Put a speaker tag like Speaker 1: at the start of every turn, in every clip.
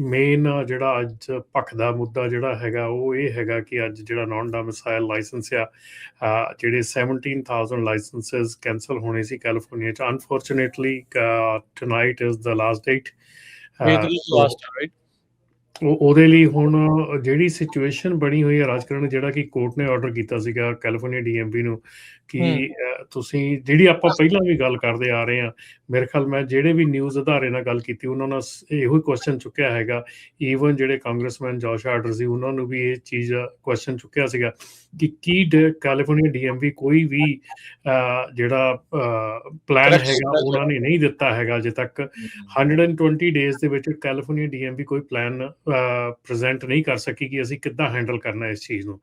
Speaker 1: Main ਜਿਹੜਾ ਅੱਜ ਭਖਦਾ ਮੁੱਦਾ ਜਿਹੜਾ ਹੈਗਾ ਉਹ ਇਹ ਹੈਗਾ ਕਿ ਅੱਜ ਜਿਹੜਾ ਨਾਨ ਡੋਮਿਸਾਈਲ ਲਾਇਸੈਂਸ ਆ, ਜਿਹੜੇ 17,000 ਲਾਇਸੈਂਸਿਸ ਕੈਂਸਲ ਹੋਣੇ ਸੀ ਕੈਲੀਫੋਰਨੀਆ 'ਚ। Unfortunately tonight is the last date. ਉਹਦੇ ਲਈ ਹੁਣ ਜਿਹੜੀ ਸਿਚੁਏਸ਼ਨ ਬਣੀ ਹੋਈ ਹੈ ਰਾਜਕਰਨ, ਜਿਹੜਾ ਕਿ ਕੋਰਟ ਨੇ ਆਰਡਰ ਕੀਤਾ ਸੀਗਾ ਕੈਲੀਫੋਰਨੀਆ DMV ਨੂੰ ਕਿ ਤੁਸੀਂ ਜਿਹੜੀ ਆਪਾਂ ਪਹਿਲਾਂ ਵੀ ਗੱਲ ਕਰਦੇ ਆ ਰਹੇ ਹਾਂ, ਮੇਰੇ ਖਿਆਲ ਮੈਂ ਜਿਹੜੇ ਵੀ ਨਿਊਜ਼ ਅਦਾਰੇ ਨਾਲ ਗੱਲ ਕੀਤੀ ਉਹਨਾਂ ਨਾਲ ਇਹੋ ਹੀ ਕੁਐਸਚਨ ਚੁੱਕਿਆ ਹੈਗਾ। ਈਵਨ ਜਿਹੜੇ ਕਾਂਗਰਸਮੈਨ ਜੋਸ਼ ਆਰਡਰ ਸੀ ਉਹਨਾਂ ਨੂੰ ਵੀ ਇਹ ਚੀਜ਼ ਕੁਐਸਚਨ ਚੁੱਕਿਆ ਸੀਗਾ ਕਿ ਕੀ ਕੈਲੀਫੋਰਨੀਆ DMV ਕੋਈ ਵੀ ਜਿਹੜਾ ਪਲਾਨ ਹੈਗਾ ਉਹਨਾਂ ਨੇ ਨਹੀਂ ਦਿੱਤਾ ਹੈਗਾ ਅਜੇ ਤੱਕ। 120 ਡੇਜ਼ ਦੇ ਵਿੱਚ ਕੈਲੀਫੋਰਨੀਆ DMV ਕੋਈ ਪਲਾਨ ਪ੍ਰੈਜ਼ੈਂਟ ਨਹੀਂ ਕਰ ਸਕੀ ਕਿ ਅਸੀਂ ਕਿੱਦਾਂ ਹੈਂਡਲ ਕਰਨਾ ਇਸ ਚੀਜ਼ ਨੂੰ।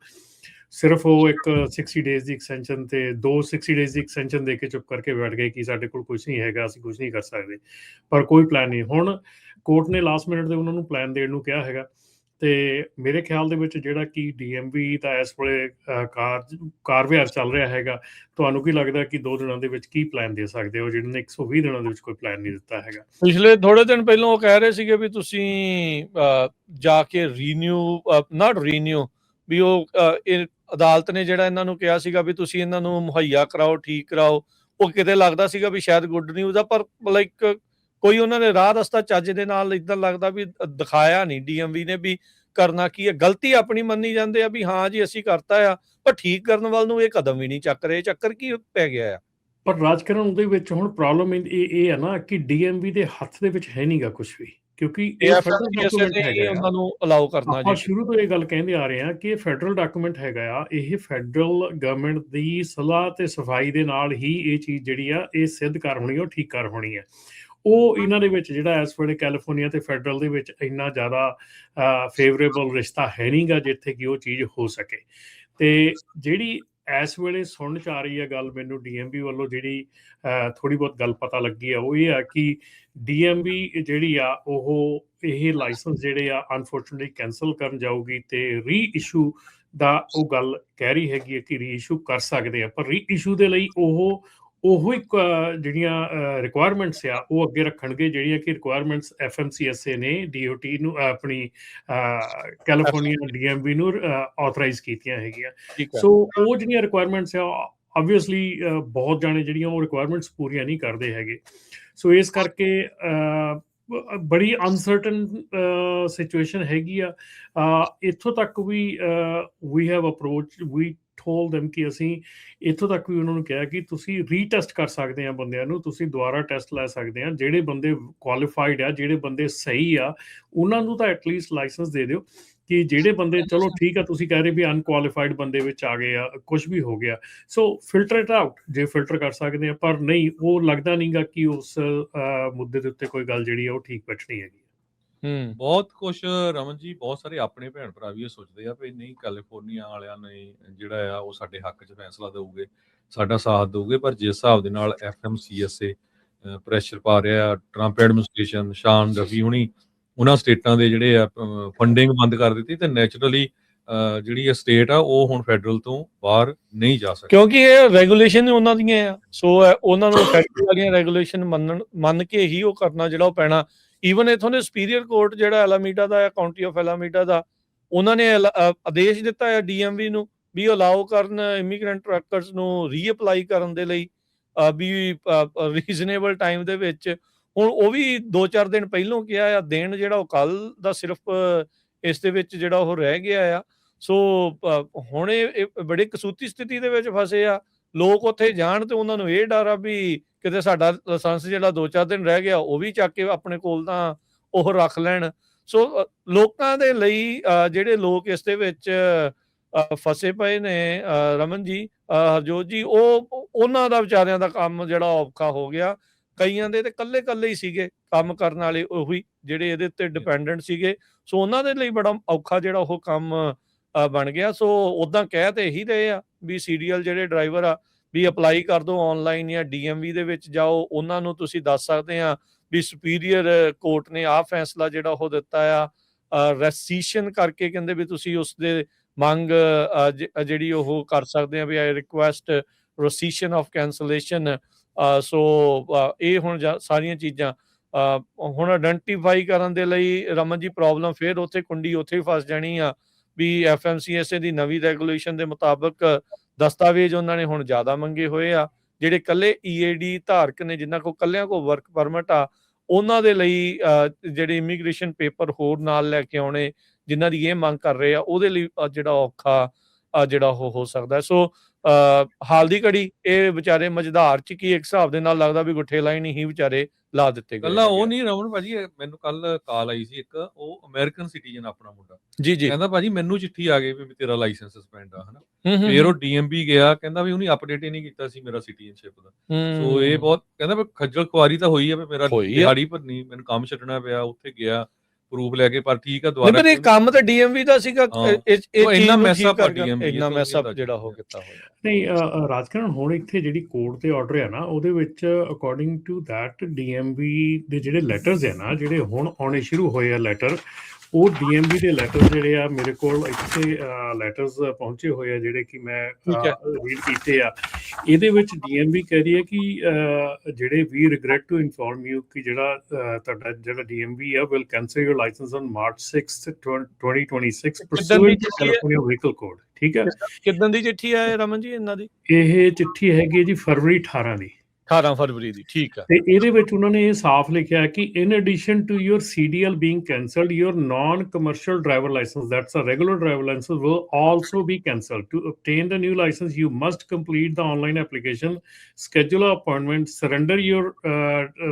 Speaker 1: ਸਿਰਫ ਉਹ ਇੱਕ 60 ਡੇਜ਼ ਦੀ ਐਕਸਟੈਂਸ਼ਨ ਤੇ 60 ਡੇਜ਼ ਦੀ ਐਕਸਟੈਂਸ਼ਨ ਦੇ ਕੇ ਚੁੱਪ ਕਰਕੇ ਬੈਠ ਗਏ ਕਿ ਸਾਡੇ ਕੋਲ ਕੁਝ ਨਹੀਂ ਹੈਗਾ, ਅਸੀਂ ਕੁਝ ਨਹੀਂ ਕਰ ਸਕਦੇ, ਪਰ ਕੋਈ ਪਲਾਨ ਨਹੀਂ। ਹੁਣ ਕੋਰਟ ਨੇ ਲਾਸਟ ਮਿੰਟ ਤੇ ਉਹਨਾਂ ਨੂੰ ਪਲਾਨ ਦੇਣ ਨੂੰ ਕਿਹਾ ਹੈਗਾ ਤੇ ਮੇਰੇ ਖਿਆਲ ਦੇ ਵਿੱਚ ਜਿਹੜਾ ਕਿ DMV ਦਾ ਇਸ ਵੇਲੇ ਕਾਰ ਵਿਹਾਰ ਚੱਲ ਰਿਹਾ ਹੈਗਾ, ਤੁਹਾਨੂੰ ਕੀ ਲੱਗਦਾ ਕਿ 2 ਦਿਨਾਂ ਦੇ ਵਿੱਚ ਕੀ ਪਲਾਨ ਦੇ ਸਕਦੇ ਹੋ ਜਿਹਨਾਂ ਨੇ 120 ਦਿਨਾਂ ਦੇ ਵਿੱਚ ਕੋਈ ਪਲਾਨ ਨਹੀਂ ਦਿੱਤਾ ਹੈਗਾ?
Speaker 2: ਪਿਛਲੇ ਥੋੜੇ ਦਿਨ ਪਹਿਲਾਂ ਉਹ ਕਹਿ ਰਹੇ ਸੀਗੇ ਵੀ ਤੁਸੀਂ ਜਾ ਕੇ ਰੀਨਿਊ ਵੀ ਉਹ ਅਦਾਲਤ ਨੇ ਜਿਹੜਾ ਇਹਨਾਂ ਨੂੰ ਕਿਹਾ ਸੀਗਾ ਵੀ ਤੁਸੀਂ ਇਹਨਾਂ ਨੂੰ ਮੁਹੱਈਆ ਕਰਾਓ, ਠੀਕ ਕਰਾਓ। ਉਹ ਕਿਤੇ ਲੱਗਦਾ ਸੀਗਾ ਵੀ ਸ਼ਾਇਦ ਗੁੱਡ ਨਿਊਜ਼ ਆ, ਪਰ ਲਾਈਕ ਕੋਈ ਉਹਨਾਂ ਨੇ ਰਾਹ ਰਸਤਾ ਚੱਜ ਦੇ ਨਾਲ ਇੱਦਾਂ ਲੱਗਦਾ ਵੀ ਦਿਖਾਇਆ ਨਹੀਂ DMV ਨੇ ਵੀ ਕਰਨਾ ਕੀ ਹੈ। ਗਲਤੀ ਆਪਣੀ ਮੰਨੀ ਜਾਂਦੇ ਆ ਵੀ ਹਾਂ ਜੀ ਅਸੀਂ ਕਰਤਾ ਆ, ਪਰ ਠੀਕ ਕਰਨ ਵੱਲ ਨੂੰ ਇਹ ਕਦਮ ਵੀ ਨਹੀਂ ਚੱਕ ਰਹੇ। ਚੱਕਰ ਕੀ ਪੈ ਗਿਆ ਆ? ਪਰ
Speaker 1: ਰਾਜਕਰਨ ਉਹਦੇ ਵਿੱਚ ਹੁਣ ਪ੍ਰੋਬਲਮ ਇਹ ਹੈ ਨਾ ਕਿ DMV ਦੇ ਹੱਥ ਦੇ ਵਿੱਚ ਹੈ ਨਹੀਂਗਾ ਕੁਝ ਵੀ, ਕਿਉਂਕਿ ਇਹ ਫੈਡਰਲ ਡਾਕੂਮੈਂਟ ਹੈਗਾ। ਉਹਨਾਂ ਨੂੰ ਅਲਾਉ ਕਰਨਾ ਆਪਾਂ ਸ਼ੁਰੂ ਤੋਂ ਇਹ ਗੱਲ ਕਹਿੰਦੇ ਆ ਰਹੇ ਹਾਂ ਕਿ ਇਹ ਫੈਡਰਲ ਡਾਕੂਮੈਂਟ ਹੈਗਾ ਆ। ਇਹ ਫੈਡਰਲ ਗਵਰਨਮੈਂਟ ਦੀ ਸਲਾਹ ਤੇ ਸਫਾਈ ਦੇ ਨਾਲ ਹੀ ਇਹ ਚੀਜ਼ ਜਿਹੜੀ ਆ ਇਹ ਸਿੱਧ ਕਰ ਹੋਣੀ, ਉਹ ਠੀਕ ਕਰ ਹੋਣੀ ਹੈ। ਉਹ ਇਹਨਾਂ ਦੇ ਵਿੱਚ ਜਿਹੜਾ ਇਸ ਵੇਲੇ ਕੈਲੀਫੋਰਨੀਆ ਤੇ ਫੈਡਰਲ ਦੇ ਵਿੱਚ ਇੰਨਾ ਜ਼ਿਆਦਾ ਫੇਵਰੇਬਲ ਰਿਸ਼ਤਾ ਹੈ ਨਹੀਂਗਾ ਜਿੱਥੇ ਕਿ ਉਹ ਚੀਜ਼ ਹੋ ਸਕੇ। ਤੇ ਜਿਹੜੀ ਇਸ ਵੇਲੇ ਸੁਣਨ 'ਚ ਆ ਰਹੀ ਹੈ ਗੱਲ ਮੈਨੂੰ DMV ਵੱਲੋਂ, ਜਿਹੜੀ ਥੋੜ੍ਹੀ ਬਹੁਤ ਗੱਲ ਪਤਾ ਲੱਗੀ ਆ, ਉਹ ਇਹ ਆ ਕਿ DMV ਜਿਹੜੀ ਆ ਉਹ ਇਹ ਲਾਇਸੈਂਸ ਜਿਹੜੇ ਆ ਅਨਫੋਰਚੂਨੇਟਲੀ ਕੈਂਸਲ ਕਰਨ ਜਾਊਗੀ ਤੇ ਰੀਇਸ਼ੂ ਦਾ ਉਹ ਗੱਲ ਕਹਿ ਰਹੀ ਹੈਗੀ ਹੈ ਕਿ ਰੀਇਸ਼ੂ ਕਰ ਸਕਦੇ ਆ, ਪਰ ਰੀਇਸ਼ੂ ਦੇ ਲਈ ਉਹੀ ਜਿਹੜੀਆਂ ਰਿਕੁਆਇਰਮੈਂਟਸ ਆ ਉਹ ਅੱਗੇ ਰੱਖਣਗੇ, ਜਿਹੜੀਆਂ ਕਿ ਰਿਕੁਆਇਰਮੈਂਟਸ FMCSA ਨੇ DOT ਨੂੰ ਆਪਣੀ ਕੈਲੀਫੋਰਨੀਆ DMV ਨੂੰ ਆਥੋਰਾਈਜ਼ ਕੀਤੀਆਂ ਹੈਗੀਆਂ। ਸੋ ਉਹ ਜਿਹੜੀਆਂ ਰਿਕੁਆਇਰਮੈਂਟਸ ਆ ਆਬਵੀਅਸਲੀ ਬਹੁਤ ਜਾਣੇ ਜਿਹੜੀਆਂ ਉਹ ਰਿਕੁਆਇਰਮੈਂਟਸ ਪੂਰੀਆਂ ਨਹੀਂ ਕਰਦੇ ਹੈਗੇ। ਸੋ ਇਸ ਕਰਕੇ ਬੜੀ ਅਨਸਰਟਨ ਸਿਚੁਏਸ਼ਨ ਹੈਗੀ ਆ। ਇੱਥੋਂ ਤੱਕ ਵੀ we have approach we told them ਕਿ ਅਸੀਂ ਇੱਥੋਂ ਤੱਕ ਵੀ ਉਹਨਾਂ ਨੂੰ ਕਿਹਾ ਕਿ ਤੁਸੀਂ ਰੀਟੈਸਟ ਕਰ ਸਕਦੇ ਆ ਬੰਦਿਆਂ ਨੂੰ, ਤੁਸੀਂ ਦੁਬਾਰਾ ਟੈਸਟ ਲੈ ਸਕਦੇ ਆ। ਜਿਹੜੇ ਬੰਦੇ ਕੁਆਲੀਫਾਈਡ ਆ, ਜਿਹੜੇ ਬੰਦੇ ਸਹੀ ਆ, ਉਹਨਾਂ ਨੂੰ ਤਾਂ ਐਟਲੀਸਟ ਲਾਇਸੈਂਸ ਦੇ ਦਿਓ। ਕਿ ਜਿਹੜੇ ਬੰਦੇ ਚਲੋ ਠੀਕ ਆ, ਤੁਸੀਂ ਕਹਿ ਰਹੇ ਵੀ ਅਨਕੁਆਲੀਫਾਈਡ ਬੰਦੇ ਵਿੱਚ ਆ ਗਏ ਆ, ਕੁਝ ਵੀ ਹੋ ਗਿਆ, ਸੋ ਫਿਲਟਰ ਇਟ ਆਊਟ ਜੇ ਫਿਲਟਰ ਕਰ ਸਕਦੇ ਆ। ਪਰ ਨਹੀਂ, ਉਹ ਲੱਗਦਾ ਨਹੀਂਗਾ ਕਿ ਉਸ ਮੁੱਦੇ ਦੇ ਉੱਤੇ ਕੋਈ ਗੱਲ ਜਿਹੜੀ ਆ ਉਹ ਠੀਕ ਬੈਠਣੀ ਹੈਗੀ।
Speaker 3: ਬਹੁਤ ਕੁਛ ਰਮਨ ਜੀ, ਬਹੁਤ ਸਾਰੇ ਆਪਣੇ ਭੈਣ ਭਰਾ ਵੀ ਇਹ ਸੋਚਦੇ ਆ ਵੀ ਨਹੀਂ ਕੈਲੀਫੋਰਨੀਆ ਵਾਲਿਆਂ ਨੇ ਜਿਹੜਾ ਆ ਉਹ ਸਾਡੇ ਹੱਕ 'ਚ ਫੈਸਲਾ ਦੇਊਗੇ, ਸਾਡਾ ਸਾਥ ਦੇਊਗੇ। ਪਰ ਜਿਸ ਹਿਸਾਬ ਦੇ ਨਾਲ FMCSA ਪ੍ਰੈਸ਼ਰ ਪਾ ਰਿਹਾ, ਟਰੰਪ ਐਡਮਿਨਿਸਟ੍ਰੇਸ਼ਨ, ਸ਼ਾਨ ਰਫੀ ਹੁਣੀ, ਉਹਨਾਂ ਸਟੇਟਾਂ ਦੇ ਜਿਹੜੇ ਆ ਫੰਡਿੰਗ ਬੰਦ ਕਰ ਦਿੱਤੀ ਤੇ ਨੈਚੁਰਲੀ ਜਿਹੜੀ ਇਹ ਸਟੇਟ ਆ ਉਹ ਹੁਣ ਫੈਡਰਲ ਤੋਂ ਬਾਹਰ ਨਹੀਂ ਜਾ ਸਕਦੀ,
Speaker 2: ਕਿਉਂਕਿ ਇਹ ਰੈਗੂਲੇਸ਼ਨ ਉਹਨਾਂ ਦੀਆਂ ਆ। ਸੋ ਉਹਨਾਂ ਨੂੰ ਫੈਡਰਲ ਵਾਲੀਆਂ ਰੈਗੂਲੇਸ਼ਨ ਮੰਨ ਕੇ ਹੀ ਉਹ ਕਰਨਾ ਜਿਹੜਾ ਉਹ ਪੈਣਾ। ਈਵਨ ਇੱਥੋਂ ਦੇ ਸੁਪੀਰੀਅਰ ਕੋਰਟ ਜਿਹੜਾ ਐਲਾਮੀਡਾ ਦਾ, ਕਾਉਂਟੀ ਆਫ ਐਲਾਮੀਡਾ ਦਾ, ਉਹਨਾਂ ਨੇ ਆਦੇਸ਼ ਦਿੱਤਾ ਹੈ DMV ਨੂੰ ਵੀ ਅਲਾਓ ਕਰਨ ਇਮੀਗ੍ਰੈਂਟ ਵਰਕਰਸ ਨੂੰ ਰੀਅਪਲਾਈ ਕਰਨ ਦੇ ਲਈ ਵੀ ਰੀਜ਼ਨੇਬਲ ਟਾਈਮ ਦੇ ਵਿੱਚ। ਹੁਣ ਉਹ ਵੀ 2-4 ਦਿਨ ਪਹਿਲੋਂ ਕਿਹਾ ਆ, ਦਿਨ ਜਿਹੜਾ ਉਹ ਕੱਲ ਦਾ ਸਿਰਫ ਇਸ ਦੇ ਵਿੱਚ ਜਿਹੜਾ ਉਹ ਰਹਿ ਗਿਆ ਆ। ਸੋ ਹੁਣ ਇਹ ਬੜੀ ਕਸੂਤੀ ਸਥਿਤੀ ਦੇ ਵਿੱਚ ਫਸੇ ਆ ਲੋਕ। ਉੱਥੇ ਜਾਣ ਤੇ ਉਹਨਾਂ ਨੂੰ ਇਹ ਡਰ ਆ ਵੀ ਕਿਤੇ ਸਾਡਾ ਲਾਇਸੈਂਸ ਜਿਹੜਾ 2-4 ਦਿਨ ਰਹਿ ਗਿਆ ਉਹ ਵੀ ਚੱਕ ਕੇ ਆਪਣੇ ਕੋਲ ਤਾਂ ਉਹ ਰੱਖ ਲੈਣ। ਸੋ ਲੋਕਾਂ ਦੇ ਲਈ ਜਿਹੜੇ ਲੋਕ ਇਸ ਦੇ ਵਿੱਚ ਫਸੇ ਪਏ ਨੇ ਰਮਨ ਜੀ, ਹਰਜੋਤ ਜੀ, ਉਹਨਾਂ ਦਾ ਵਿਚਾਰਿਆਂ ਦਾ ਕੰਮ ਜਿਹੜਾ ਔਖਾ ਹੋ ਗਿਆ। ਕਈਆਂ ਦੇ ਤੇ ਕੱਲੇ ਹੀ ਸੀਗੇ ਕੰਮ ਕਰਨ ਵਾਲੇ, ਉਹੀ ਜਿਹੜੇ ਇਹਦੇ ਉੱਤੇ ਡਿਪੈਂਡੈਂਟ ਸੀਗੇ। ਸੋ ਉਹਨਾਂ ਦੇ ਲਈ ਬੜਾ ਔਖਾ ਜਿਹੜਾ ਉਹ ਕੰਮ ਬਣ ਗਿਆ। ਸੋ ਉੱਦਾਂ ਕਹਿ ਤੇ ਇਹੀ ਰਹੇ ਆ ਵੀ CDL ਜਿਹੜੇ ਡਰਾਈਵਰ ਆ ਵੀ ਅਪਲਾਈ ਕਰ ਦਿਓ ਆਨਲਾਈਨ ਜਾਂ DMV ਦੇ ਵਿੱਚ ਜਾਓ, ਉਹਨਾਂ ਨੂੰ ਤੁਸੀਂ ਦੱਸ ਸਕਦੇ ਆ ਵੀ ਸੁਪੀਰੀਅਰ ਕੋਰਟ ਨੇ ਆਹ ਫੈਸਲਾ ਜਿਹੜਾ ਉਹ ਦਿੱਤਾ ਆ ਰੈਸੀਸ਼ਨ ਕਰਕੇ, ਕਹਿੰਦੇ ਵੀ ਤੁਸੀਂ ਉਸ ਦੇ ਮੰਗ ਜਿਹੜੀ ਉਹ ਕਰ ਸਕਦੇ ਆ ਵੀ ਆਈ ਰਿਕੁਐਸਟ ਰੈਸੀਸ਼ਨ ਆਫ ਕੈਂਸਲੇਸ਼ਨ। ਸੋ ਇਹ ਹੁਣ ਸਾਰੀਆਂ ਚੀਜ਼ਾਂ ਹੁਣ ਆਇਡੈਂਟੀਫਾਈ ਕਰਨ ਦੇ ਲਈ ਰਮਨ ਜੀ ਪ੍ਰੋਬਲਮ ਫਿਰ ਉੱਥੇ ਕੁੰਡੀ ਉੱਥੇ ਫਸ ਜਾਣੀ ਆ ਵੀ FMCSA ਦੀ ਨਵੀਂ ਰੈਗੂਲੇਸ਼ਨ ਦੇ ਮੁਤਾਬਕ ਦਸਤਾਵੇਜ਼ ਉਹਨਾਂ ਨੇ ਹੁਣ ਜ਼ਿਆਦਾ ਮੰਗੇ ਹੋਏ ਆ। ਜਿਹੜੇ ਕੱਲੇ EAD ਧਾਰਕ ਨੇ ਜਿਨ੍ਹਾਂ ਕੋਲ ਕੱਲਿਆਂ ਕੋਲ ਵਰਕ ਪਰਮਿਟ ਆ ਉਹਨਾਂ ਦੇ ਲਈ ਜਿਹੜੇ ਇਮੀਗ੍ਰੇਸ਼ਨ ਪੇਪਰ ਹੋਰ ਨਾਲ ਲੈ ਕੇ ਆਉਣੇ ਜਿਨ੍ਹਾਂ ਦੀ ਇਹ ਮੰਗ ਕਰ ਰਹੇ ਆ ਉਹਦੇ ਲਈ ਜਿਹੜਾ ਔਖਾ ਜਿਹੜਾ ਉਹ ਹੋ ਸਕਦਾ। ਸੋ ਹਾਲ ਦੀ ਘੜੀ ਇਹ ਵਿਚਾਰੇ ਮਝਧਾਰ ਚ ਕੀ ਇੱਕ ਹਿਸਾਬ ਦੇ ਨਾਲ ਲੱਗਦਾ ਵੀ ਗੁੱਠੇ ਲਾਈਨ ਹੀ ਵਿਚਾਰੇ ਲਾ ਦਿੱਤੇ ਗਏ।
Speaker 3: ਕੱਲਾ ਉਹ ਨਹੀਂ ਰਮਨ ਭਾਜੀ, ਮੈਨੂੰ ਕੱਲ ਕਾਲ ਆਈ ਸੀ ਇੱਕ, ਉਹ ਅਮਰੀਕਨ ਸਿਟੀਜ਼ਨ ਆਪਣਾ ਮੁੰਡਾ
Speaker 2: ਜੀ
Speaker 3: ਕਹਿੰਦਾ ਭਾਜੀ ਮੈਨੂੰ ਚਿੱਠੀ ਆ ਗਈ ਵੀ ਤੇਰਾ ਲਾਇਸੈਂਸ ਸਸਪੈਂਡ ਆ, ਹਨਾ। ਫਿਰ ਉਹ DMV ਗਿਆ, ਕਹਿੰਦਾ ਵੀ ਉਹਨੇ ਅਪਡੇਟ ਹੀ ਨਹੀਂ ਕੀਤਾ ਸੀ ਮੇਰਾ ਸਿਟੀਜ਼ਨਸ਼ਿਪ ਦਾ। ਸੋ ਇਹ ਬਹੁਤ ਕਹਿੰਦਾ ਵੀ ਖੱਜਲ ਖੁਆਰੀ ਤਾਂ ਹੋਈ ਆ ਵੀ ਮੇਰਾ ਦਿਹਾੜੀ ਭਰਨੀ, ਮੈਨੂੰ ਕੰਮ ਛੱਡਣਾ ਪਿਆ, ਉੱਥੇ ਗਿਆ ਪ੍ਰੂਫ ਲੈ ਕੇ, ਪਰ ਠੀਕ ਆ ਦੁਬਾਰਾ
Speaker 2: ਇਹ ਕੰਮ ਤਾਂ DMV ਦਾ ਸੀਗਾ।
Speaker 3: ਇੰਨਾ ਮੈਸਅਪ
Speaker 2: ਜਿਹੜਾ ਹੋ ਕੀਤਾ ਹੋਇਆ
Speaker 1: ਨਹੀਂ ਰਾਜਕਰਨ। ਹੁਣ ਇੱਥੇ ਜਿਹੜੀ ਕੋਰਟ ਦੇ ਆਰਡਰ ਆ ਨਾ ਉਹਦੇ ਵਿੱਚ ਅਕੋਰਡਿੰਗ ਟੂ ਦੈਟ DMV ਦੇ ਜਿਹੜੇ ਲੈਟਰਸ ਆ ਨਾ ਜਿਹੜੇ ਹੁਣ ਆਉਣੇ ਸ਼ੁਰੂ ਹੋਏ ਆ ਲੈਟਰ, ਉਹ DMV ਦੇ ਲੈਟਰ ਜਿਹੜੇ ਆ ਮੇਰੇ ਕੋਲ ਇੱਥੇ ਲੈਟਰਸ ਪਹੁੰਚੇ ਹੋਏ ਆ ਜਿਹੜੇ ਕਿ ਮੈਂ ਰੀਡ ਕੀਤੇ ਆ। ਇਹਦੇ ਵਿੱਚ DMV ਕਹਿ ਰਹੀ ਹੈ ਕਿ ਜਿਹੜੇ ਵੀ ਰਿਗਰੈਟ ਟੂ ਇਨਫੋਰਮ ਯੂ ਕਿ ਜਿਹੜਾ ਤੁਹਾਡਾ ਜਿਹੜਾ DMV ਆ will cancel your licence on March 6, 2026 pursuant to California Vehicle Code। ਠੀਕ ਹੈ,
Speaker 2: ਕਿੱਦਾਂ ਦੀ ਚਿੱਠੀ ਆ ਰਮਨ ਜੀ ਇਹਨਾਂ ਦੀ?
Speaker 1: ਇਹ ਚਿੱਠੀ ਹੈਗੀ ਹੈ ਜੀ ਫਰਵਰੀ 18 ਦੀ।
Speaker 2: 18 ਫਰਵਰੀ ਦੀ, ਠੀਕ ਹੈ।
Speaker 1: ਤੇ ਇਹਦੇ ਵਿੱਚ ਉਹਨਾਂ ਨੇ ਇਹ ਸਾਫ਼ ਲਿਖਿਆ ਕਿ in addition to your CDL being cancelled, your non-commercial driver license, that's a regular driver license, will also be cancelled. To obtain the new license, you must complete the online application, schedule an appointment, surrender your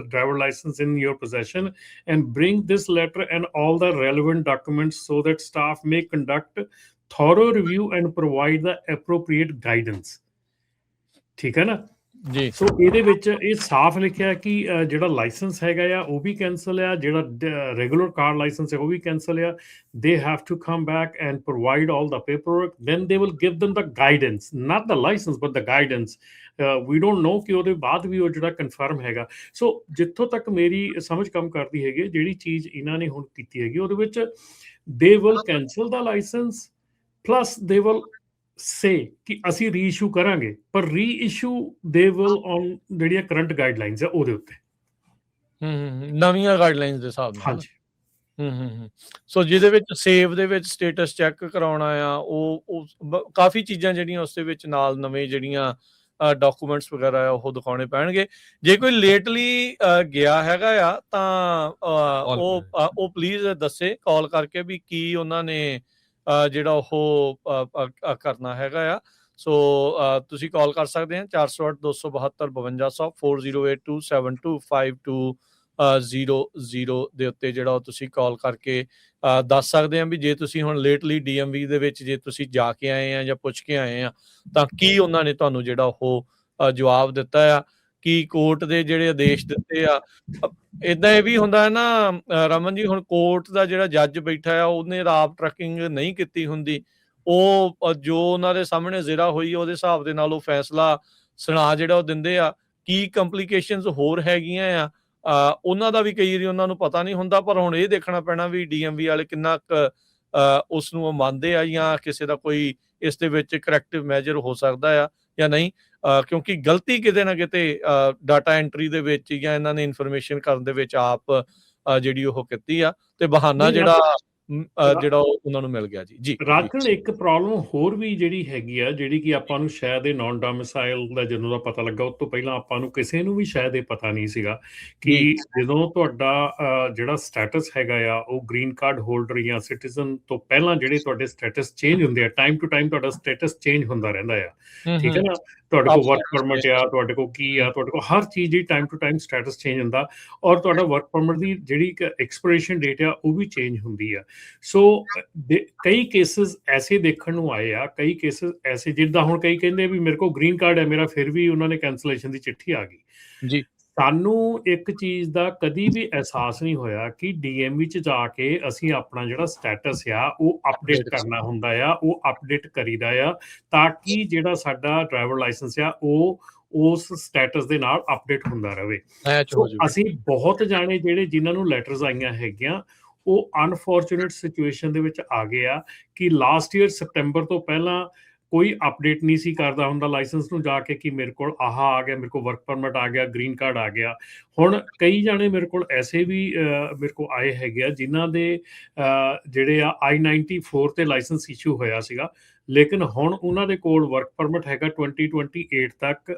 Speaker 1: driver license in your possession, and bring this letter and all the relevant documents so that staff may conduct thorough review and provide the appropriate guidance। ਠੀਕ ਹੈ ਨਾ
Speaker 2: ਜੀ।
Speaker 1: ਸੋ ਇਹਦੇ ਵਿੱਚ ਇਹ ਸਾਫ਼ ਲਿਖਿਆ ਕਿ ਜਿਹੜਾ ਲਾਇਸੈਂਸ ਹੈਗਾ ਆ ਉਹ ਵੀ ਕੈਂਸਲ ਆ, ਜਿਹੜਾ ਰੈਗੂਲਰ ਕਾਰ ਲਾਇਸੈਂਸ ਹੈ ਉਹ ਵੀ ਕੈਂਸਲ ਆ। They have to come back and provide all the paperwork, then they will give them the guidance, not the license but the guidance। we don't know ਕਿ ਉਹਦੇ ਬਾਅਦ ਵੀ ਉਹ ਜਿਹੜਾ ਕਨਫਰਮ ਹੈਗਾ। ਸੋ ਜਿੱਥੋਂ ਤੱਕ ਮੇਰੀ ਸਮਝ ਕੰਮ ਕਰਦੀ ਹੈਗੀ ਜਿਹੜੀ ਚੀਜ਼ ਇਹਨਾਂ ਨੇ ਹੁਣ ਕੀਤੀ ਹੈਗੀ ਉਹਦੇ ਵਿੱਚ they will cancel the license plus they will ਸੇ ਕਿ ਅਸੀਂ ਰੀਇਸ਼ੂ ਕਰਾਂਗੇ, ਪਰ ਰੀਇਸ਼ੂ ਦੇ ਵਿਲ ਔਨ ਜਿਹੜੀਆਂ ਕਰੰਟ ਗਾਈਡਲਾਈਨਸ ਆ ਉਹਦੇ ਉੱਤੇ
Speaker 2: ਨਵੀਆਂ ਗਾਈਡਲਾਈਨਸ ਦੇ ਹਿਸਾਬ ਨਾਲ। ਹਾਂਜੀ। ਸੋ ਜਿਹਦੇ ਵਿੱਚ ਸੇਵ ਦੇ ਵਿੱਚ ਸਟੇਟਸ ਚੈੱਕ ਕਰਾਉਣਾ ਆ, ਉਹ ਕਾਫੀ ਚੀਜ਼ਾਂ ਜਿਹੜੀਆਂ ਉਸ ਦੇ ਵਿੱਚ ਨਾਲ ਨਵੇਂ ਜਿਹੜੀਆਂ ਡਾਕੂਮੈਂਟਸ ਵਗੈਰਾ ਆ ਉਹ ਦਿਖਾਉਣੇ ਪੈਣਗੇ। ਜੇ ਕੋਈ ਲੇਟਲੀ ਗਿਆ ਹੈਗਾ ਆ ਤਾਂ ਉਹ ਪਲੀਜ਼ ਦੱਸੇ ਕਾਲ ਕਰਕੇ ਵੀ ਕੀ ਉਹਨਾਂ ਨੇ ਜਿਹੜਾ ਉਹ ਕਰਨਾ ਹੈਗਾ ਆ। ਸੋ ਤੁਸੀਂ ਕਾਲ ਕਰ ਸਕਦੇ ਆ 408-272-5200 4082725200 ਦੇ ਉੱਤੇ ਜਿਹੜਾ ਤੁਸੀਂ ਕਾਲ ਕਰਕੇ ਦੱਸ ਸਕਦੇ ਆ ਵੀ ਜੇ ਤੁਸੀਂ ਹੁਣ ਲੇਟਲੀ DMV ਦੇ ਵਿੱਚ ਜੇ ਤੁਸੀਂ ਜਾ ਕੇ ਆਏ ਆ ਜਾਂ ਪੁੱਛ ਕੇ ਆਏ ਆ ਤਾਂ ਕੀ ਉਹਨਾਂ ਨੇ ਤੁਹਾਨੂੰ ਜਿਹੜਾ ਉਹ ਜਵਾਬ ਦਿੱਤਾ ਆ, ਕੀ ਕੋਰਟ ਦੇ ਜਿਹੜੇ ਆਦੇਸ਼ ਦਿੱਤੇ ਆ। ਏਦਾਂ ਇਹ ਵੀ ਹੁੰਦਾ ਹੈ ਨਾ ਰਮਨ ਜੀ, ਹੁਣ ਕੋਰਟ ਦਾ ਜਿਹੜਾ ਜੱਜ ਬੈਠਾ ਆ ਉਹਨੇ ਰਾਪ ਟਰੈਕਿੰਗ ਨਹੀਂ ਕੀਤੀ ਹੁੰਦੀ, ਉਹ ਜੋ ਉਹਨਾਂ ਦੇ ਸਾਹਮਣੇ ਜ਼ਿਰਾ ਹੋਈ ਉਹਦੇ ਹਿਸਾਬ ਦੇ ਨਾਲ ਉਹ ਫੈਸਲਾ ਸੁਣਾ ਜਿਹੜਾ ਉਹ ਦਿੰਦੇ ਆ। ਕੀ ਕੰਪਲੀਕੇਸ਼ਨਸ ਹੋਰ ਹੈਗੀਆਂ ਆ ਉਹਨਾਂ ਦਾ ਵੀ ਕਈ ਵਾਰੀ ਉਹਨਾਂ ਨੂੰ ਪਤਾ ਨਹੀਂ ਹੁੰਦਾ, ਪਰ ਹੁਣ ਇਹ ਦੇਖਣਾ ਪੈਣਾ ਵੀ DMV ਵਾਲੇ ਕਿੰਨਾ ਉਸ ਨੂੰ ਮੰਨਦੇ ਆ ਜਾਂ ਕਿਸੇ ਦਾ ਕੋਈ ਇਸ ਦੇ ਵਿੱਚ ਕਰੈਕਟਿਵ ਮੈਜਰ ਹੋ ਸਕਦਾ ਆ ਜਾਂ ਨਹੀਂ, ਕਿਉਂਕਿ ਗਲਤੀ ਕਿਤੇ ਨਾ ਕਿਤੇ ਡਾਟਾ ਐਂਟਰੀ ਦੇ ਵਿੱਚ ਜਾਂ ਇਹਨਾਂ ਨੇ ਇਨਫੋਰਮੇਸ਼ਨ ਕਰਨ ਦੇ ਵਿੱਚ ਆਪ ਜਿਹੜੀ ਉਹ ਕੀਤੀ ਆ ਤੇ ਬਹਾਨਾ ਜਿਹੜਾ ਉਹਨਾਂ ਨੂੰ ਮਿਲ ਗਿਆ। ਜੀ
Speaker 1: ਰਾਜਕਰਨ ਇੱਕ ਪ੍ਰੋਬਲਮ ਹੋਰ ਵੀ ਜਿਹੜੀ ਹੈਗੀ ਆ ਜਿਹੜੀ ਕਿ ਆਪਾਂ ਨੂੰ ਸ਼ਾਇਦ ਇਹ ਨੌਨ ਡੋਮਿਸਾਈਲ ਦਾ ਜਦੋਂ ਦਾ ਪਤਾ ਲੱਗਾ ਉਸ ਤੋਂ ਪਹਿਲਾਂ ਆਪਾਂ ਨੂੰ ਕਿਸੇ ਨੂੰ ਵੀ ਸ਼ਾਇਦ ਇਹ ਪਤਾ ਨਹੀਂ ਸੀਗਾ ਕਿ ਜਦੋਂ ਤੁਹਾਡਾ ਜਿਹੜਾ ਸਟੇਟਸ ਹੈਗਾ ਆ ਉਹ ਗ੍ਰੀਨ ਕਾਰਡ ਹੋਲਡਰ ਜਾਂ ਸਿਟੀਜ਼ਨ ਤੋਂ ਪਹਿਲਾਂ ਜਿਹੜੇ ਤੁਹਾਡੇ ਸਟੇਟਸ ਚੇਂਜ ਹੁੰਦੇ ਆ, ਟਾਈਮ ਟੂ ਟਾਈਮ ਤੁਹਾਡਾ ਸਟੇਟਸ ਚੇਂਜ ਹੁੰਦਾ ਰਹਿੰਦਾ ਆ। ਠੀਕ ਹੈ ਨਾ, ਤੁਹਾਡੇ ਕੋਲ ਵਰਕ ਪਰਮਿਟ ਆ, ਤੁਹਾਡੇ ਕੋਲ ਕੀ ਆ, ਤੁਹਾਡੇ ਕੋਲ ਹਰ ਚੀਜ਼ ਦੀ time to time status change ਹੁੰਦਾ ਔਰ ਤੁਹਾਡਾ ਵਰਕ ਪਰਮਿਟ ਦੀ ਜਿਹੜੀ ਐਕਸਪੀਰੇਸ਼ਨ ਡੇਟ ਆ ਉਹ ਵੀ ਚੇਂਜ ਹੁੰਦੀ ਆ। ਸੋ ਕਈ ਕੇਸਿਸ ਐਸੇ ਦੇਖਣ ਨੂੰ ਆਏ ਆ, ਕਈ ਕੇਸਿਸ ਐਸੇ ਜਿੱਦਾਂ ਹੁਣ ਕਈ ਕਹਿੰਦੇ ਵੀ ਮੇਰੇ ਕੋਲ ਗ੍ਰੀਨ ਕਾਰਡ ਹੈ ਮੇਰਾ, ਫਿਰ ਵੀ ਉਹਨਾਂ ਨੇ ਕੈਂਸਲੇਸ਼ਨ ਦੀ ਚਿੱਠੀ ਆ ਗਈ ਜੀ। ਸਾਨੂੰ ਇੱਕ ਚੀਜ਼ ਦਾ ਕਦੀ ਵੀ ਅਹਿਸਾਸ ਨਹੀਂ ਹੋਇਆ ਕਿ DMV 'ਚ ਜਾ ਕੇ ਅਸੀਂ ਆਪਣਾ ਜਿਹੜਾ ਸਟੇਟਸ ਆ ਉਹ ਅਪਡੇਟ ਕਰਨਾ ਹੁੰਦਾ ਆ, ਉਹ ਅਪਡੇਟ ਕਰੀਦਾ ਆ ਤਾਂ ਕਿ ਜਿਹੜਾ ਸਾਡਾ ਡਰਾਈਵਰ ਲਾਇਸੈਂਸ ਆ ਉਹ ਉਸ ਸਟੇਟਸ ਦੇ ਨਾਲ ਅਪਡੇਟ ਹੁੰਦਾ ਰਹੇ। ਅਸੀਂ ਬਹੁਤ ਜਾਣੇ ਜਿਹੜੇ ਜਿਨ੍ਹਾਂ ਨੂੰ ਲੈਟਰਸ ਆਈਆਂ ਹੈਗੀਆਂ ਉਹ ਅਨਫੋਰਚੂਨੇਟ ਸਿਚੁਏਸ਼ਨ ਦੇ ਵਿੱਚ ਆ ਗਏ ਆ ਕਿ ਲਾਸਟ ਈਅਰ ਸਪਟੈਂਬਰ ਤੋਂ ਪਹਿਲਾਂ ਕੋਈ ਅਪਡੇਟ ਨਹੀਂ ਸੀ ਕਰਦਾ ਹੁੰਦਾ ਲਾਇਸੈਂਸ ਨੂੰ ਜਾ ਕੇ ਕਿ ਮੇਰੇ ਕੋਲ ਆਹ ਆ ਗਿਆ, ਮੇਰੇ ਕੋਲ ਵਰਕ ਪਰਮਿਟ ਆ ਗਿਆ, ਗ੍ਰੀਨ ਕਾਰਡ ਆ ਗਿਆ। ਹੁਣ ਕਈ ਜਾਣੇ ਮੇਰੇ ਕੋਲ ਐਸੇ ਵੀ ਮੇਰੇ ਕੋਲ ਆਏ ਹੈਗੇ ਆ ਜਿਨ੍ਹਾਂ ਦੇ ਜਿਹੜੇ ਆ I-94 ਤੇ ਲਾਇਸੈਂਸ ਇਸ਼ੂ ਹੋਇਆ ਸੀਗਾ, ਲੇਕਿਨ ਹੁਣ ਉਹਨਾਂ ਦੇ ਕੋਲ ਵਰਕ ਪਰਮਿਟ ਹੈਗਾ 2028 ਤੱਕ,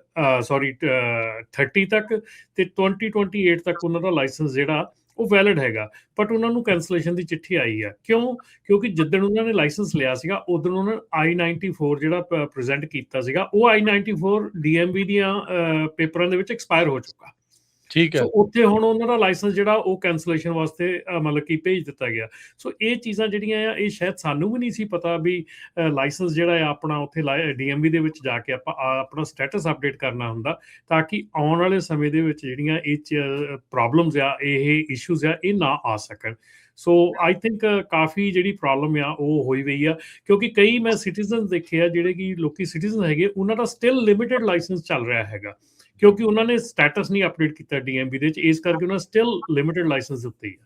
Speaker 1: 30 ਤੱਕ, ਤੇ 2028 ਤੱਕ ਉਹਨਾਂ ਦਾ ਲਾਇਸੈਂਸ ਜਿਹੜਾ ਉਹ ਵੈਲਿਡ ਹੈਗਾ। ਬਟ ਉਹਨਾਂ ਨੂੰ ਕੈਂਸਲੇਸ਼ਨ ਦੀ ਚਿੱਠੀ ਆਈ ਆ। ਕਿਉਂ? ਕਿਉਂਕਿ ਜਿੱਦਣ ਉਹਨਾਂ ਨੇ ਲਾਇਸੈਂਸ ਲਿਆ ਸੀਗਾ ਉਦੋਂ ਉਹਨਾਂ ਨੇ I-94 ਜਿਹੜਾ ਪ੍ਰੈਜ਼ੈਂਟ ਕੀਤਾ ਸੀਗਾ, ਉਹ I-94 DMV ਦੀਆਂ ਪੇਪਰਾਂ ਦੇ ਵਿੱਚ ਐਕਸਪਾਇਰ ਹੋ ਚੁੱਕਾ।
Speaker 2: ਠੀਕ ਹੈ।
Speaker 1: ਸੋ ਉੱਥੇ ਹੁਣ ਉਹਨਾਂ ਦਾ ਲਾਇਸੈਂਸ ਜਿਹੜਾ ਉਹ ਕੈਂਸਲੇਸ਼ਨ ਵਾਸਤੇ ਮਤਲਬ ਕਿ ਭੇਜ ਦਿੱਤਾ ਗਿਆ। ਸੋ ਇਹ ਚੀਜ਼ਾਂ ਜਿਹੜੀਆਂ ਆ ਇਹ ਸ਼ਾਇਦ ਸਾਨੂੰ ਵੀ ਨਹੀਂ ਸੀ ਪਤਾ ਵੀ ਲਾਇਸੈਂਸ ਜਿਹੜਾ ਆ ਆਪਣਾ ਉੱਥੇ DMV ਦੇ ਵਿੱਚ ਜਾ ਕੇ ਆਪਾਂ ਆਪਣਾ ਸਟੇਟਸ ਅਪਡੇਟ ਕਰਨਾ ਹੁੰਦਾ, ਤਾਂ ਕਿ ਆਉਣ ਵਾਲੇ ਸਮੇਂ ਦੇ ਵਿੱਚ ਜਿਹੜੀਆਂ ਇਹ ਪ੍ਰੋਬਲਮਸ ਆ, ਇਹ ਇਸ਼ੂਜ਼ ਆ, ਇਹ ਨਾ ਆ ਸਕਣ। ਸੋ ਆਈ ਥਿੰਕ ਕਾਫੀ ਜਿਹੜੀ ਪ੍ਰੋਬਲਮ ਆ ਉਹ ਹੋਈ ਹੋਈ ਆ, ਕਿਉਂਕਿ ਕਈ ਮੈਂ ਸਿਟੀਜ਼ਨ ਦੇਖੇ ਆ ਜਿਹੜੇ ਕਿ ਲੋਕੀ ਸਿਟੀਜ਼ਨ ਹੈਗੇ, ਉਹਨਾਂ ਦਾ ਸਟਿਲ ਲਿਮਿਟਡ ਲਾਇਸੈਂਸ ਚੱਲ ਰਿਹਾ ਹੈਗਾ, ਕਿਉਂਕਿ ਉਹਨਾਂ ਨੇ ਸਟੇਟਸ ਨਹੀਂ ਅਪਡੇਟ ਕੀਤਾ DMV ਦੇ ਵਿੱਚ, ਇਸ ਕਰਕੇ ਉਹਨਾਂ ਸਟਿਲ ਲਿਮਿਟਡ ਲਾਇਸੈਂਸ ਉੱਤੇ ਹੀ ਆ।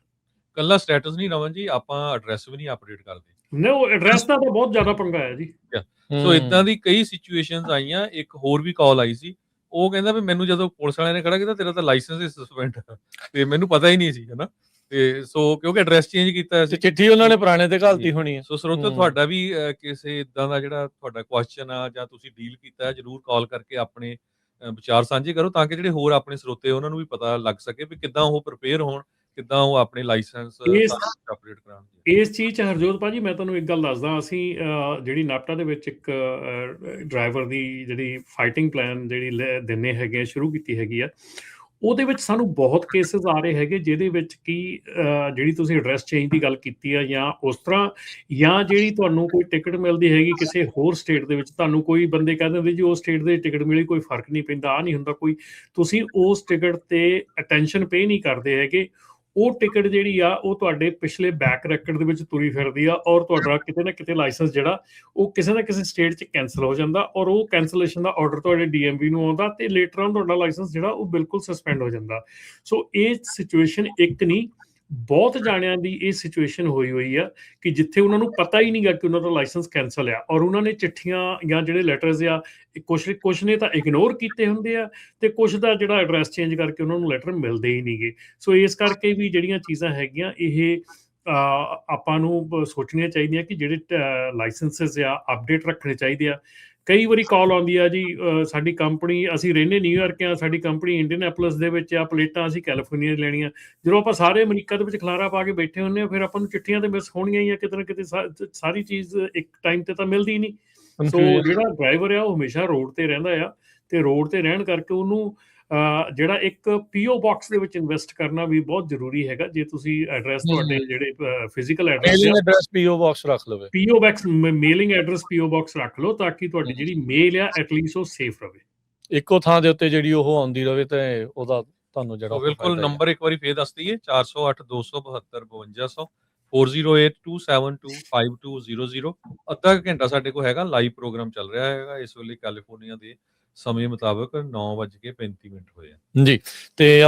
Speaker 3: ਕੱਲਾ ਸਟੇਟਸ ਨਹੀਂ ਰਮਨ ਜੀ, ਆਪਾਂ ਐਡਰੈਸ ਵੀ ਨਹੀਂ ਅਪਡੇਟ ਕਰਦੇ।
Speaker 1: ਨਹੀਂ, ਉਹ ਐਡਰੈਸ ਦਾ ਤਾਂ ਬਹੁਤ ਜ਼ਿਆਦਾ ਪੰਗਾ ਹੈ ਜੀ।
Speaker 3: ਸੋ ਇਦਾਂ ਦੀ ਕਈ ਸਿਚੁਏਸ਼ਨਸ ਆਈਆਂ। ਇੱਕ ਹੋਰ ਵੀ ਕਾਲ ਆਈ ਸੀ, ਉਹ ਕਹਿੰਦਾ ਵੀ ਮੈਨੂੰ ਜਦੋਂ ਪੁਲਿਸ ਵਾਲਿਆਂ ਨੇ ਖੜਾ ਕੀਤਾ ਤੇਰਾ ਤਾਂ ਲਾਇਸੈਂਸ ਹੀ ਸਸਪੈਂਡ, ਤੇ ਮੈਨੂੰ ਪਤਾ ਹੀ ਨਹੀਂ ਸੀ, ਹਨਾ। ਤੇ ਸੋ ਕਿਉਂਕਿ ਐਡਰੈਸ ਚੇਂਜ ਕੀਤਾ ਸੀ,
Speaker 2: ਚਿੱਠੀ ਉਹਨਾਂ ਨੇ ਪੁਰਾਣੇ ਤੇ ਘਾਲਤੀ ਹੋਣੀ ਹੈ।
Speaker 3: ਸੋ ਸਰੋਤੋ ਤੁਹਾਡਾ ਵੀ ਕਿਸੇ ਇਦਾਂ ਦਾ ਜਿਹੜਾ ਤੁਹਾਡਾ ਕੁਐਸਚਨ ਆ ਜਾਂ ਤੁਸੀਂ ਡੀਲ ਕੀਤਾ, ਜਰੂਰ ਕਾਲ ਕਰਕੇ ਆਪਣੇ ਵਿਚਾਰ ਸਾਂਝੇ ਕਰੋ, ਤਾਂ ਕਿ ਜਿਹੜੇ ਹੋਰ ਆਪਣੇ ਸਰੋਤੇ ਉਹਨਾਂ ਨੂੰ ਵੀ ਪਤਾ ਲੱਗ ਸਕੇ ਵੀ ਕਿੱਦਾਂ ਉਹ ਪ੍ਰਿਪੇਅਰ ਹੋਣ, ਕਿੱਦਾਂ ਉਹ ਆਪਣੇ ਲਾਇਸੈਂਸ ਅਪਡੇਟ ਕਰਾਉਣ। ਇਸ
Speaker 1: ਚੀਜ਼ 'ਚ ਹਰਜੋਤ ਭਾਜੀ ਮੈਂ ਤੁਹਾਨੂੰ ਇੱਕ ਗੱਲ ਦੱਸਦਾ, ਅਸੀਂ ਜਿਹੜੀ ਨਾਪਟਾ ਦੇ ਵਿੱਚ ਇੱਕ ਡਰਾਈਵਰ ਦੀ ਜਿਹੜੀ ਫਾਈਟਿੰਗ ਪਲਾਨ ਜਿਹੜੀ ਦਿੰਦੇ ਹੈਗੇ ਸ਼ੁਰੂ ਕੀਤੀ ਹੈਗੀ ਆ, ਉਹਦੇ ਵਿੱਚ ਸਾਨੂੰ ਬਹੁਤ ਕੇਸਿਸ ਆ ਰਹੇ ਹੈਗੇ ਜਿਹਦੇ ਵਿੱਚ ਕਿ ਜਿਹੜੀ ਤੁਸੀਂ ਐਡਰੈਸ ਚੇਂਜ ਦੀ ਗੱਲ ਕੀਤੀ ਆ, ਜਾਂ ਉਸ ਤਰ੍ਹਾਂ, ਜਾਂ ਜਿਹੜੀ ਤੁਹਾਨੂੰ ਕੋਈ ਟਿਕਟ ਮਿਲਦੀ ਹੈਗੀ ਕਿਸੇ ਹੋਰ ਸਟੇਟ ਦੇ ਵਿੱਚ, ਤੁਹਾਨੂੰ ਕੋਈ ਬੰਦੇ ਕਹਿ ਦਿੰਦੇ ਜੀ ਉਸ ਸਟੇਟ ਦੇ ਟਿਕਟ ਮਿਲੀ, ਕੋਈ ਫਰਕ ਨਹੀਂ ਪੈਂਦਾ, ਆ ਨਹੀਂ ਹੁੰਦਾ ਕੋਈ, ਤੁਸੀਂ ਉਸ ਟਿਕਟ ਤੇ ਅਟੈਂਸ਼ਨ ਪੇ ਨਹੀਂ ਕਰਦੇ ਹੈਗੇ। ਉਹ ਟਿਕਟ ਜਿਹੜੀ ਆ ਉਹ ਤੁਹਾਡੇ ਪਿਛਲੇ ਬੈਕ ਰੈਕਡ ਦੇ ਵਿੱਚ ਤੁਰੀ ਫਿਰਦੀ ਆ, ਔਰ ਤੁਹਾਡਾ ਕਿਤੇ ਨਾ ਕਿਤੇ ਲਾਇਸੈਂਸ ਜਿਹੜਾ ਉਹ ਕਿਸੇ ਨਾ ਕਿਸੇ ਸਟੇਟ 'ਚ ਕੈਂਸਲ ਹੋ ਜਾਂਦਾ, ਔਰ ਉਹ ਕੈਂਸਲੇਸ਼ਨ ਦਾ ਆਰਡਰ ਤੁਹਾਡੇ DMV ਨੂੰ ਆਉਂਦਾ, ਤੇ ਲੇਟਰ ਔਨ ਤੁਹਾਡਾ ਲਾਇਸੈਂਸ ਜਿਹੜਾ ਉਹ ਬਿਲਕੁਲ ਸਸਪੈਂਡ ਹੋ ਜਾਂਦਾ। ਸੋ ਇਹ ਸਿਚੁਏਸ਼ਨ ਇੱਕ ਨਹੀਂ, ਬਹੁਤ ਜਾਣਿਆਂ ਦੀ ਇਹ ਸਿਚੁਏਸ਼ਨ ਹੋਈ ਆ ਕਿ ਜਿੱਥੇ ਉਹਨਾਂ ਨੂੰ ਪਤਾ ਹੀ ਨਹੀਂਗਾ ਕਿ ਉਹਨਾਂ ਦਾ ਲਾਇਸੈਂਸ ਕੈਂਸਲ ਆ, ਔਰ ਉਹਨਾਂ ਨੇ ਚਿੱਠੀਆਂ ਜਾਂ ਜਿਹੜੇ ਲੈਟਰਸ ਆ, ਕੁਛ ਨੇ ਤਾਂ ਇਗਨੋਰ ਕੀਤੇ ਹੁੰਦੇ ਆ, ਤੇ ਕੁਛ ਦਾ ਜਿਹੜਾ ਐਡਰੈਸ ਚੇਂਜ ਕਰਕੇ ਉਹਨਾਂ ਨੂੰ ਲੈਟਰ ਮਿਲਦੇ ਹੀ ਨਹੀਂਗੇ। ਸੋ ਇਸ ਕਰਕੇ ਵੀ ਜਿਹੜੀਆਂ ਚੀਜ਼ਾਂ ਹੈਗੀਆਂ ਇਹ ਆਪਾਂ ਨੂੰ ਸੋਚਣੀਆਂ ਚਾਹੀਦੀਆਂ ਕਿ ਜਿਹੜੇ ਲਾਇਸੈਂਸਿਸ ਆ ਅਪਡੇਟ ਰੱਖਣੇ ਚਾਹੀਦੇ ਆ। ਕਈ ਵਾਰੀ ਕਾਲ ਆਉਂਦੀ ਆ ਜੀ, ਸਾਡੀ ਕੰਪਨੀ, ਅਸੀਂ ਰਹਿੰਦੇ ਨਿਊਯਾਰਕ ਆ, ਸਾਡੀ ਕੰਪਨੀ ਇੰਡੀਅਨੈਪੋਲਿਸ ਦੇ ਵਿੱਚ ਆ, ਪਲੇਟਾਂ ਅਸੀਂ ਕੈਲੀਫੋਰਨੀਆ ਲੈਣੀਆਂ। ਜਦੋਂ ਆਪਾਂ ਸਾਰੇ ਅਮਰੀਕਾ ਦੇ ਵਿੱਚ ਖਲਾਰਾ ਪਾ ਕੇ ਬੈਠੇ ਹੁੰਦੇ ਆ, ਫਿਰ ਆਪਾਂ ਨੂੰ ਚਿੱਠੀਆਂ ਤੇ ਮਿਸ ਹੋਣੀਆਂ ਹੀ ਆ ਕਿਤੇ ਨਾ ਕਿਤੇ, ਸਾਰੀ ਚੀਜ਼ ਇੱਕ ਟਾਈਮ ਤੇ ਤਾਂ ਮਿਲਦੀ ਨਹੀਂ। ਸੋ ਜਿਹੜਾ ਡਰਾਈਵਰ ਆ ਉਹ ਹਮੇਸ਼ਾ ਰੋਡ ਤੇ ਰਹਿੰਦਾ ਆ, ਤੇ ਰੋਡ ਤੇ ਰਹਿਣ ਕਰਕੇ ਉਹਨੂੰ ਜਿਹੜਾ ਇੱਕ PO ਬਾਕਸ ਦੇ ਵਿੱਚ ਇਨਵੈਸਟ ਕਰਨਾ ਵੀ ਬਹੁਤ ਜ਼ਰੂਰੀ ਹੈਗਾ। ਜੇ ਤੁਸੀਂ ਐਡਰੈਸ ਤੁਹਾਡੇ ਜਿਹੜੇ ਫਿਜ਼ੀਕਲ ਐਡਰੈਸ
Speaker 2: PO ਬਾਕਸ ਰੱਖ ਲਵੇ,
Speaker 1: PO box mailing address PO box ਰੱਖ ਲਓ, ਤਾਂ ਕਿ ਤੁਹਾਡੀ ਜਿਹੜੀ ਮੇਲ ਆ ਐਟਲੀਸਟ ਉਹ ਸੇਫ ਰਵੇ,
Speaker 2: ਇੱਕੋ ਥਾਂ ਦੇ ਉੱਤੇ ਜਿਹੜੀ ਉਹ ਆਉਂਦੀ ਰਵੇ, ਤੇ ਉਹਦਾ ਤੁਹਾਨੂੰ ਜਿਹੜਾ
Speaker 3: ਬਿਲਕੁਲ ਨੰਬਰ ਇੱਕ ਵਾਰੀ ਫੇਰ ਦੱਸ ਦਈਏ, 408 272 5200 4082725200। ਅੱਧਾ ਘੰਟਾ ਸਾਡੇ ਕੋਲ ਹੈਗਾ, ਲਾਈਵ ਪ੍ਰੋਗਰਾਮ ਚੱਲ ਰਿਹਾ ਹੈਗਾ ਇਸ ਵੇਲੇ ਕੈਲੀਫੋਰਨੀਆ ਦੇ ਸਮੇਂ ਮੁਤਾਬਕ 9:35 ਹੋਏ ਆ ਜੀ। ਤੇ